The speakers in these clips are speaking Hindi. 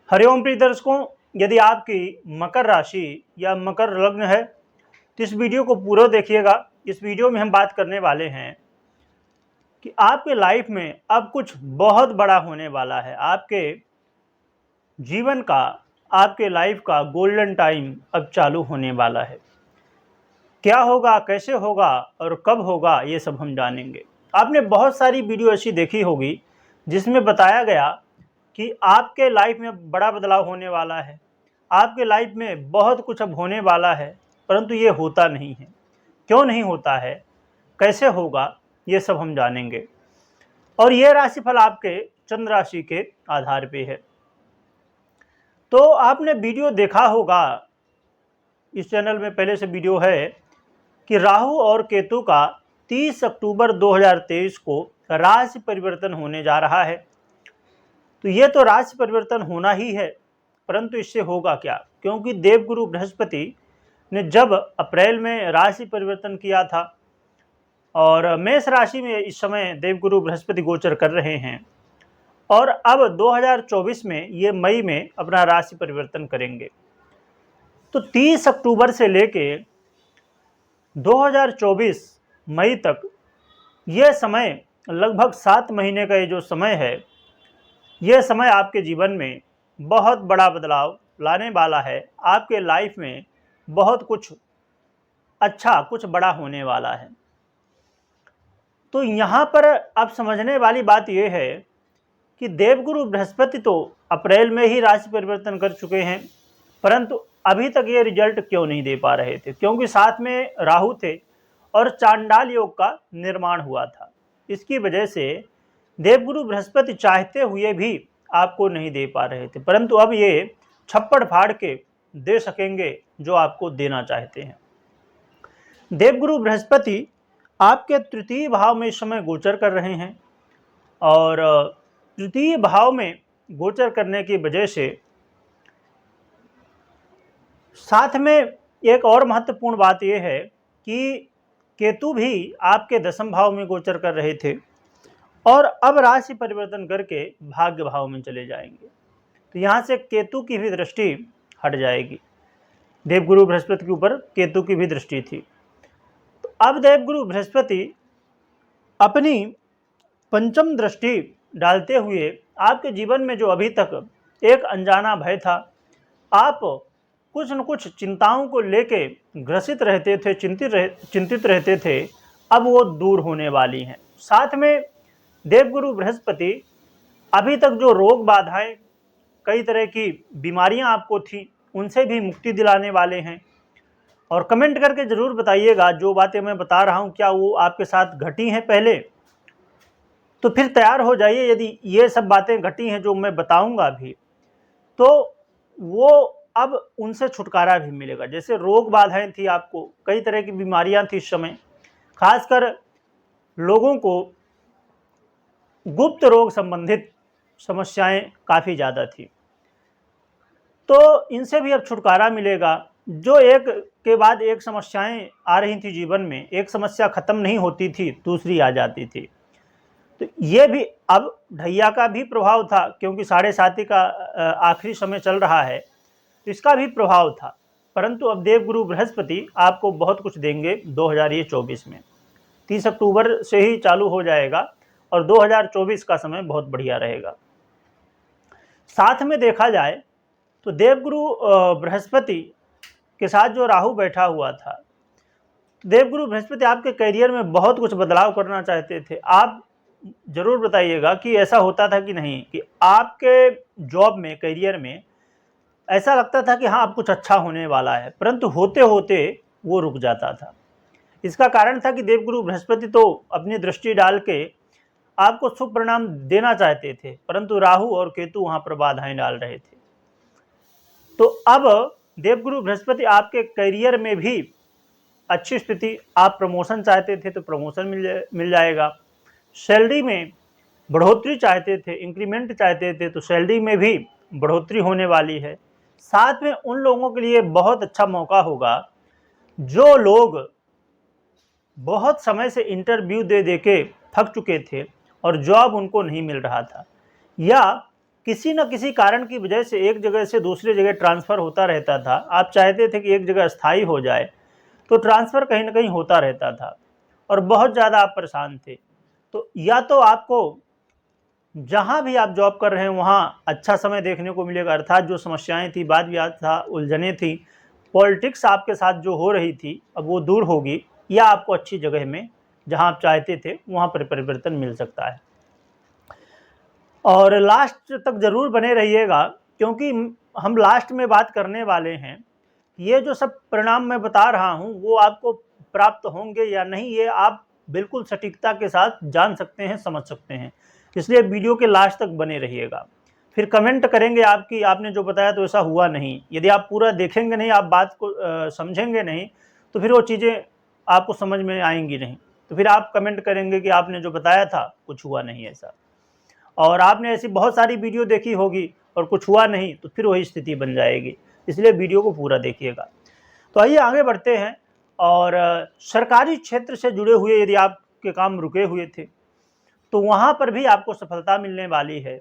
हरिओम प्रिय दर्शकों, यदि आपकी मकर राशि या मकर लग्न है तो इस वीडियो को पूरा देखिएगा। इस वीडियो में हम बात करने वाले हैं कि आपके लाइफ में अब कुछ बहुत बड़ा होने वाला है। आपके जीवन का, आपके लाइफ का गोल्डन टाइम अब चालू होने वाला है। क्या होगा, कैसे होगा और कब होगा, ये सब हम जानेंगे। आपने बहुत सारी वीडियो ऐसी देखी होगी जिसमें बताया गया कि आपके लाइफ में बड़ा बदलाव होने वाला है, आपके लाइफ में बहुत कुछ अब होने वाला है, परंतु ये होता नहीं है। क्यों नहीं होता है, कैसे होगा, ये सब हम जानेंगे। और ये राशिफल आपके चंद्र राशि के आधार पे है। तो आपने वीडियो देखा होगा, इस चैनल में पहले से वीडियो है कि राहु और केतु का 30 अक्टूबर 2023 को राशि परिवर्तन होने जा रहा है। तो ये तो राशि परिवर्तन होना ही है, परंतु इससे होगा क्या? क्योंकि देवगुरु बृहस्पति ने जब अप्रैल में राशि परिवर्तन किया था और मेष राशि में इस समय देवगुरु बृहस्पति गोचर कर रहे हैं, और अब 2024 में ये मई में अपना राशि परिवर्तन करेंगे। तो 30 अक्टूबर से लेके 2024 मई तक ये समय, लगभग 7 महीने का ये जो समय है, ये समय आपके जीवन में बहुत बड़ा बदलाव लाने वाला है। आपके लाइफ में बहुत कुछ अच्छा, कुछ बड़ा होने वाला है। तो यहाँ पर अब समझने वाली बात यह है कि देवगुरु बृहस्पति तो अप्रैल में ही राशि परिवर्तन कर चुके हैं, परंतु अभी तक ये रिजल्ट क्यों नहीं दे पा रहे थे? क्योंकि साथ में राहु थे और चांडाल योग का निर्माण हुआ था। इसकी वजह से देवगुरु बृहस्पति चाहते हुए भी आपको नहीं दे पा रहे थे, परंतु अब ये छप्पड़ फाड़ के दे सकेंगे जो आपको देना चाहते हैं। देवगुरु बृहस्पति आपके तृतीय भाव में इस समय गोचर कर रहे हैं, और तृतीय भाव में गोचर करने की वजह से साथ में एक और महत्वपूर्ण बात यह है कि केतु भी आपके दशम भाव में गोचर कर रहे थे और अब राशि परिवर्तन करके भाग्य भाव में चले जाएंगे। तो यहाँ से केतु की भी दृष्टि हट जाएगी। देवगुरु बृहस्पति के ऊपर केतु की भी दृष्टि थी। तो अब देवगुरु बृहस्पति अपनी पंचम दृष्टि डालते हुए आपके जीवन में जो अभी तक एक अनजाना भय था, आप कुछ न कुछ चिंताओं को लेके ग्रसित रहते थे, चिंतित रहते थे, अब वो दूर होने वाली हैं। साथ में देवगुरु बृहस्पति अभी तक जो रोग बाधाएं, कई तरह की बीमारियां आपको थी, उनसे भी मुक्ति दिलाने वाले हैं। और कमेंट करके ज़रूर बताइएगा जो बातें मैं बता रहा हूं क्या वो आपके साथ घटी हैं पहले, तो फिर तैयार हो जाइए। यदि ये सब बातें घटी हैं जो मैं बताऊंगा भी, तो वो अब उनसे छुटकारा भी मिलेगा। जैसे रोग बाधाएं थी, आपको कई तरह की बीमारियां थी इस समय, खासकर लोगों को गुप्त रोग संबंधित समस्याएं काफ़ी ज़्यादा थी, तो इनसे भी अब छुटकारा मिलेगा। जो एक के बाद एक समस्याएं आ रही थी जीवन में, एक समस्या खत्म नहीं होती थी, दूसरी आ जाती थी, तो ये भी अब ढैया का भी प्रभाव था, क्योंकि 7.5 का आखिरी समय चल रहा है, तो इसका भी प्रभाव था। परंतु अब देवगुरु बृहस्पति आपको बहुत कुछ देंगे 2024 में। 30 अक्टूबर से ही चालू हो जाएगा और 2024 का समय बहुत बढ़िया रहेगा। साथ में देखा जाए तो देवगुरु बृहस्पति के साथ जो राहु बैठा हुआ था, देवगुरु बृहस्पति आपके करियर में बहुत कुछ बदलाव करना चाहते थे। आप जरूर बताइएगा कि ऐसा होता था कि नहीं, कि आपके जॉब में, करियर में ऐसा लगता था कि हाँ अब कुछ अच्छा होने वाला है, परंतु होते होते वो रुक जाता था। इसका कारण था कि देवगुरु बृहस्पति तो अपनी दृष्टि डाल के आपको शुभ परिणाम देना चाहते थे, परंतु राहु और केतु वहां पर बाधाएं डाल रहे थे। तो अब देवगुरु बृहस्पति आपके करियर में भी अच्छी स्थिति, आप प्रमोशन चाहते थे तो प्रमोशन मिल जाएगा, सैलरी में बढ़ोतरी चाहते थे, इंक्रीमेंट चाहते थे तो सैलरी में भी बढ़ोतरी होने वाली है। साथ में उन लोगों के लिए बहुत अच्छा मौका होगा जो लोग बहुत समय से इंटरव्यू दे के थक चुके थे और जॉब उनको नहीं मिल रहा था, या किसी न किसी कारण की वजह से एक जगह से दूसरी जगह ट्रांसफ़र होता रहता था। आप चाहते थे कि एक जगह स्थायी हो जाए, तो ट्रांसफ़र कहीं न कहीं होता रहता था और बहुत ज़्यादा आप परेशान थे। तो या तो आपको जहाँ भी आप जॉब कर रहे हैं वहाँ अच्छा समय देखने को मिलेगा, अर्थात जो समस्याएँ थी, वाद-विवाद था, उलझनें थी, पॉलिटिक्स आपके साथ जो हो रही थी, अब वो दूर होगी, या आपको अच्छी जगह में जहाँ आप चाहते थे वहाँ पर परिवर्तन मिल सकता है। और लास्ट तक ज़रूर बने रहिएगा, क्योंकि हम लास्ट में बात करने वाले हैं। ये जो सब परिणाम मैं बता रहा हूँ वो आपको प्राप्त होंगे या नहीं, ये आप बिल्कुल सटीकता के साथ जान सकते हैं, समझ सकते हैं। इसलिए वीडियो के लास्ट तक बने रहिएगा। फिर कमेंट करेंगे आपकी आपने जो बताया तो ऐसा हुआ नहीं। यदि आप पूरा देखेंगे नहीं, आप बात को समझेंगे नहीं, तो फिर वो चीज़ें आपको समझ में आएंगी नहीं। तो फिर आप कमेंट करेंगे कि आपने जो बताया था कुछ हुआ नहीं ऐसा, और आपने ऐसी बहुत सारी वीडियो देखी होगी और कुछ हुआ नहीं, तो फिर वही स्थिति बन जाएगी। इसलिए वीडियो को पूरा देखिएगा। तो आइए आगे बढ़ते हैं। और सरकारी क्षेत्र से जुड़े हुए यदि आपके काम रुके हुए थे, तो वहाँ पर भी आपको सफलता मिलने वाली है।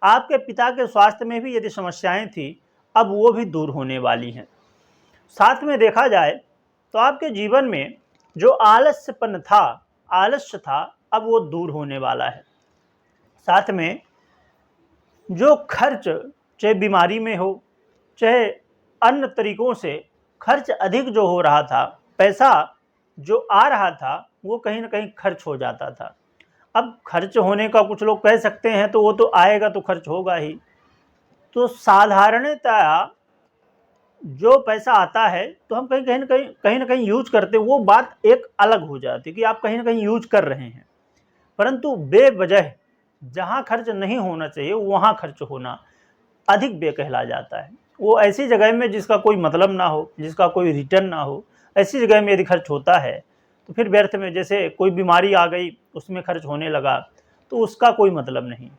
आपके पिता के स्वास्थ्य में भी यदि समस्याएं थी, अब वो भी दूर होने वाली हैं। साथ में देखा जाए तो आपके जीवन में जो आलस्य था, अब वो दूर होने वाला है। साथ में जो खर्च, चाहे बीमारी में हो, चाहे अन्य तरीकों से खर्च अधिक जो हो रहा था, पैसा जो आ रहा था वो कहीं न कहीं खर्च हो जाता था। अब खर्च होने का कुछ लोग कह सकते हैं तो वो तो आएगा तो खर्च होगा ही। तो साधारणतया जो पैसा आता है तो हम कहीं न कहीं यूज़ करते हैं, वो बात एक अलग हो जाती है कि आप कहीं न कहीं यूज़ कर रहे हैं। परंतु बेवजह जहाँ खर्च नहीं होना चाहिए वहाँ खर्च होना अधिक व्यय कहला जाता है। वो ऐसी जगह में जिसका कोई मतलब ना हो, जिसका कोई रिटर्न ना हो, ऐसी जगह में यदि खर्च होता है तो फिर व्यर्थ में, जैसे कोई बीमारी आ गई उसमें खर्च होने लगा तो उसका कोई मतलब नहीं।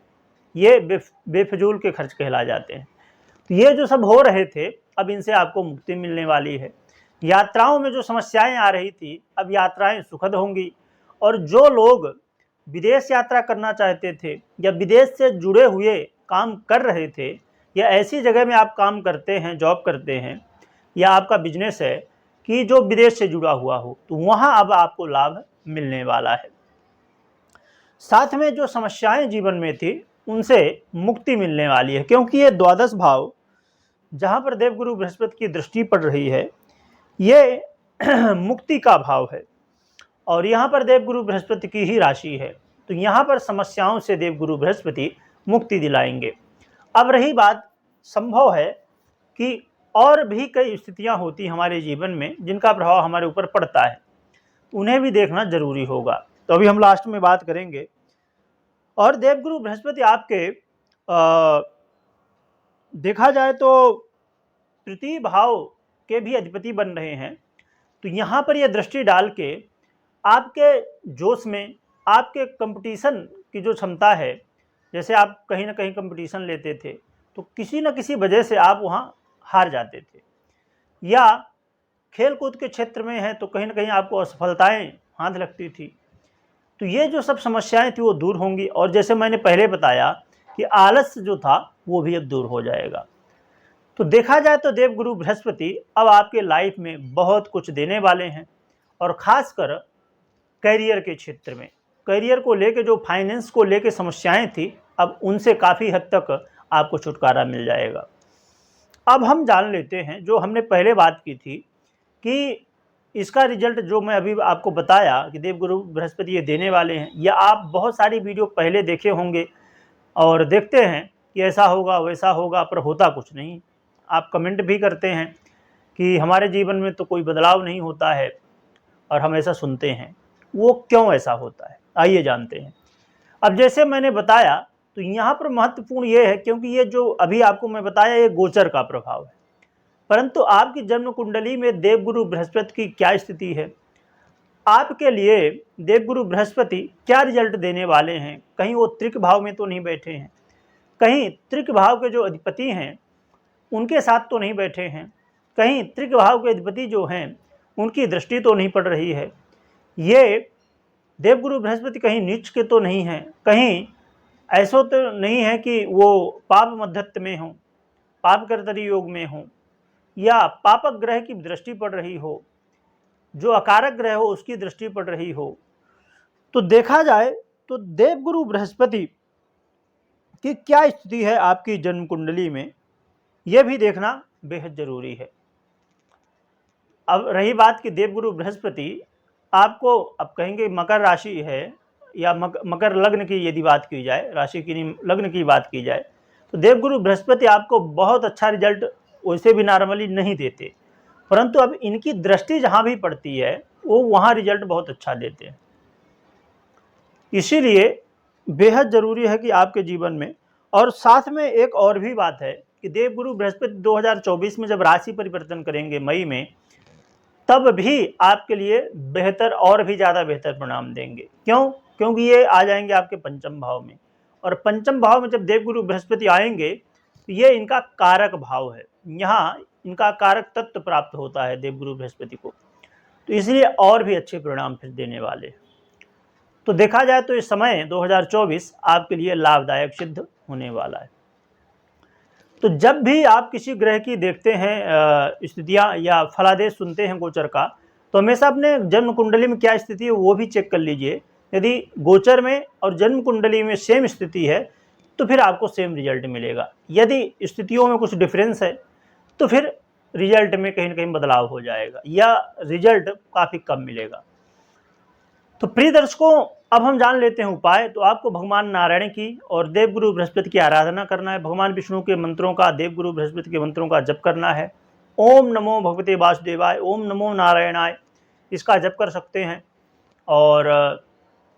ये बेफिजूल के खर्च कहला जाते हैं। तो ये जो सब हो रहे थे, अब इनसे आपको मुक्ति मिलने वाली है। यात्राओं में जो समस्याएं आ रही थी, अब यात्राएं सुखद होंगी। और जो लोग विदेश यात्रा करना चाहते थे या विदेश से जुड़े हुए काम कर रहे थे, या ऐसी जगह में आप काम करते हैं, जॉब करते हैं, या आपका बिजनेस है कि जो विदेश से जुड़ा हुआ हो, तो वहाँ अब आपको लाभ मिलने वाला है। साथ में जो समस्याएं जीवन में थी उनसे मुक्ति मिलने वाली है, क्योंकि ये द्वादश भाव जहाँ पर देवगुरु बृहस्पति की दृष्टि पड़ रही है, ये मुक्ति का भाव है और यहाँ पर देवगुरु बृहस्पति की ही राशि है। तो यहाँ पर समस्याओं से देवगुरु बृहस्पति मुक्ति दिलाएंगे। अब रही बात, संभव है कि और भी कई स्थितियाँ होती हमारे जीवन में जिनका प्रभाव हमारे ऊपर पड़ता है, उन्हें भी देखना जरूरी होगा। तो अभी हम लास्ट में बात करेंगे। और देवगुरु बृहस्पति आपके देखा जाए तो तृतीय भाव के भी अधिपति बन रहे हैं। तो यहाँ पर यह दृष्टि डाल के आपके जोश में, आपके कंपटीशन की जो क्षमता है, जैसे आप कहीं ना कहीं कंपटीशन लेते थे तो किसी न किसी वजह से आप वहाँ हार जाते थे, या खेल कूद के क्षेत्र में है तो कहीं ना कहीं आपको असफलताएं हाथ लगती थी। तो ये जो सब समस्याएं थी वो दूर होंगी। और जैसे मैंने पहले बताया कि आलस्य जो था वो भी अब दूर हो जाएगा। तो देखा जाए तो देवगुरु बृहस्पति अब आपके लाइफ में बहुत कुछ देने वाले हैं, और ख़ासकर करियर के क्षेत्र में, करियर को लेके, जो फाइनेंस को लेके समस्याएं थी, अब उनसे काफ़ी हद तक आपको छुटकारा मिल जाएगा। अब हम जान लेते हैं जो हमने पहले बात की थी कि इसका रिजल्ट जो मैं अभी आपको बताया कि देवगुरु बृहस्पति ये देने वाले हैं, या आप बहुत सारी वीडियो पहले देखे होंगे और देखते हैं कि ऐसा होगा वैसा होगा, पर होता कुछ नहीं। आप कमेंट भी करते हैं कि हमारे जीवन में तो कोई बदलाव नहीं होता है, और हम ऐसा सुनते हैं। वो क्यों ऐसा होता है, आइए जानते हैं। अब जैसे मैंने बताया, तो यहाँ पर महत्वपूर्ण ये है, क्योंकि ये जो अभी आपको मैं बताया ये गोचर का प्रभाव है, परंतु आपकी जन्म कुंडली में देवगुरु बृहस्पति की क्या स्थिति है, आपके लिए देवगुरु बृहस्पति क्या रिजल्ट देने वाले हैं। कहीं वो त्रिक भाव में तो नहीं बैठे हैं, कहीं त्रिक भाव के जो अधिपति हैं उनके साथ तो नहीं बैठे हैं, कहीं त्रिक भाव के अधिपति जो हैं उनकी दृष्टि तो नहीं पड़ रही है। ये देवगुरु बृहस्पति कहीं नीच के तो नहीं हैं, कहीं ऐसा तो नहीं है कि वो पाप मध्यत्व में हो, पाप कर्तरी योग में हो, या पापक ग्रह की दृष्टि पड़ रही हो, जो अकारक ग्रह हो उसकी दृष्टि पड़ रही हो। तो देखा जाए तो देवगुरु बृहस्पति की क्या स्थिति है आपकी जन्म कुंडली में, यह भी देखना बेहद जरूरी है। अब रही बात कि देवगुरु बृहस्पति आपको, अब कहेंगे मकर राशि है या मकर लग्न की यदि बात की जाए, राशि की नहीं लग्न की बात की जाए, तो देवगुरु बृहस्पति आपको बहुत अच्छा रिजल्ट वैसे भी नॉर्मली नहीं देते, परंतु अब इनकी दृष्टि जहां भी पड़ती है वो वहां रिजल्ट बहुत अच्छा देते हैं। इसीलिए बेहद जरूरी है कि आपके जीवन में, और साथ में एक और भी बात है कि देवगुरु बृहस्पति 2024 में जब राशि परिवर्तन करेंगे मई में, तब भी आपके लिए बेहतर और भी ज़्यादा बेहतर परिणाम देंगे। क्यों? क्योंकि ये आ जाएंगे आपके पंचम भाव में, और पंचम भाव में जब देवगुरु बृहस्पति आएंगे तो ये इनका कारक भाव है, यहाँ इनका कारक तत्व प्राप्त होता है देवगुरु बृहस्पति को, तो इसलिए और भी अच्छे परिणाम फिर देने वाले। तो देखा जाए तो इस समय 2024 आपके लिए लाभदायक सिद्ध होने वाला है। तो जब भी आप किसी ग्रह की देखते हैं स्थितियां या फलादेश सुनते हैं गोचर का, तो हमेशा अपने जन्म कुंडली में क्या स्थिति है वो भी चेक कर लीजिए। यदि गोचर में और जन्म कुंडली में सेम स्थिति है तो फिर आपको सेम रिजल्ट मिलेगा। यदि स्थितियों में कुछ डिफरेंस है तो फिर रिजल्ट में कहीं ना कहीं बदलाव हो जाएगा या रिजल्ट काफ़ी कम मिलेगा। तो प्रिय दर्शकों, अब हम जान लेते हैं उपाय। तो आपको भगवान नारायण की और देवगुरु बृहस्पति की आराधना करना है। भगवान विष्णु के मंत्रों का, देवगुरु बृहस्पति के मंत्रों का जप करना है। ओम नमो भगवते वासुदेवाय, ओम नमो नारायणाय, इसका जप कर सकते हैं। और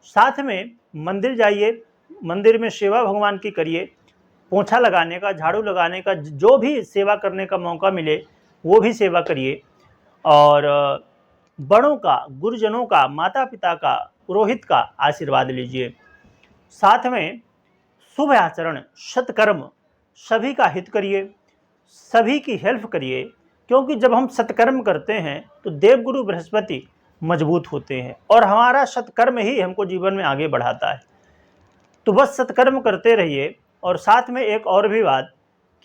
साथ में मंदिर जाइए, मंदिर में सेवा भगवान की करिए, पोछा लगाने का, झाड़ू लगाने का, जो भी सेवा करने का मौका मिले वो भी सेवा करिए। और बड़ों का, गुरुजनों का, माता पिता का, पुरोहित का आशीर्वाद लीजिए। साथ में शुभ आचरण, सत्कर्म, सभी का हित करिए, सभी की हेल्प करिए, क्योंकि जब हम सत्कर्म करते हैं तो देवगुरु बृहस्पति मजबूत होते हैं और हमारा सत्कर्म ही हमको जीवन में आगे बढ़ाता है। तो बस सत्कर्म करते रहिए। और साथ में एक और भी बात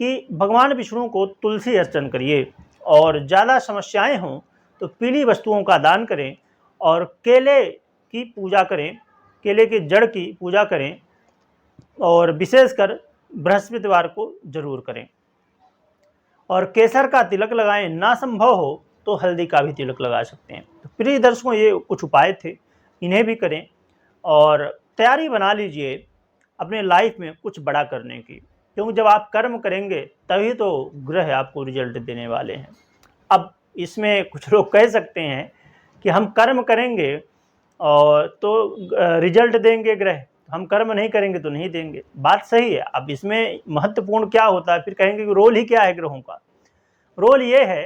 कि भगवान विष्णु को तुलसी अर्चन करिए, और ज़्यादा समस्याएं हों तो पीली वस्तुओं का दान करें और केले की पूजा करें, केले के जड़ की पूजा करें, और विशेषकर बृहस्पतिवार को जरूर करें। और केसर का तिलक लगाएं, ना संभव हो तो हल्दी का भी तिलक लगा सकते हैं। तो प्रिय दर्शकों, ये कुछ उपाय थे, इन्हें भी करें और तैयारी बना लीजिए अपने लाइफ में कुछ बड़ा करने की, क्योंकि जब आप कर्म करेंगे तभी तो ग्रह आपको रिजल्ट देने वाले हैं। अब इसमें कुछ लोग कह सकते हैं कि हम कर्म करेंगे और तो रिजल्ट देंगे ग्रह, हम कर्म नहीं करेंगे तो नहीं देंगे। बात सही है। अब इसमें महत्वपूर्ण क्या होता है, फिर कहेंगे कि रोल ही क्या है ग्रहों का। रोल ये है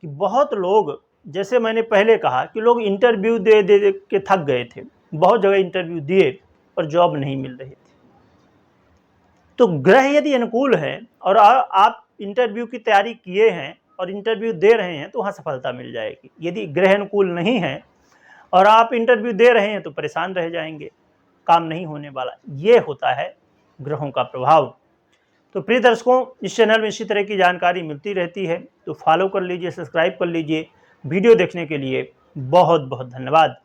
कि बहुत लोग, जैसे मैंने पहले कहा कि लोग इंटरव्यू दे दे के थक गए थे, बहुत जगह इंटरव्यू दिए पर जॉब नहीं मिल रही थी। तो ग्रह यदि अनुकूल है और आप इंटरव्यू की तैयारी किए हैं और इंटरव्यू दे रहे हैं तो वहाँ सफलता मिल जाएगी। यदि ग्रह अनुकूल नहीं है और आप इंटरव्यू दे रहे हैं तो परेशान रह जाएंगे, काम नहीं होने वाला। ये होता है ग्रहों का प्रभाव। तो प्रिय दर्शकों, इस चैनल में इसी तरह की जानकारी मिलती रहती है, तो फॉलो कर लीजिए, सब्सक्राइब कर लीजिए। वीडियो देखने के लिए बहुत बहुत धन्यवाद।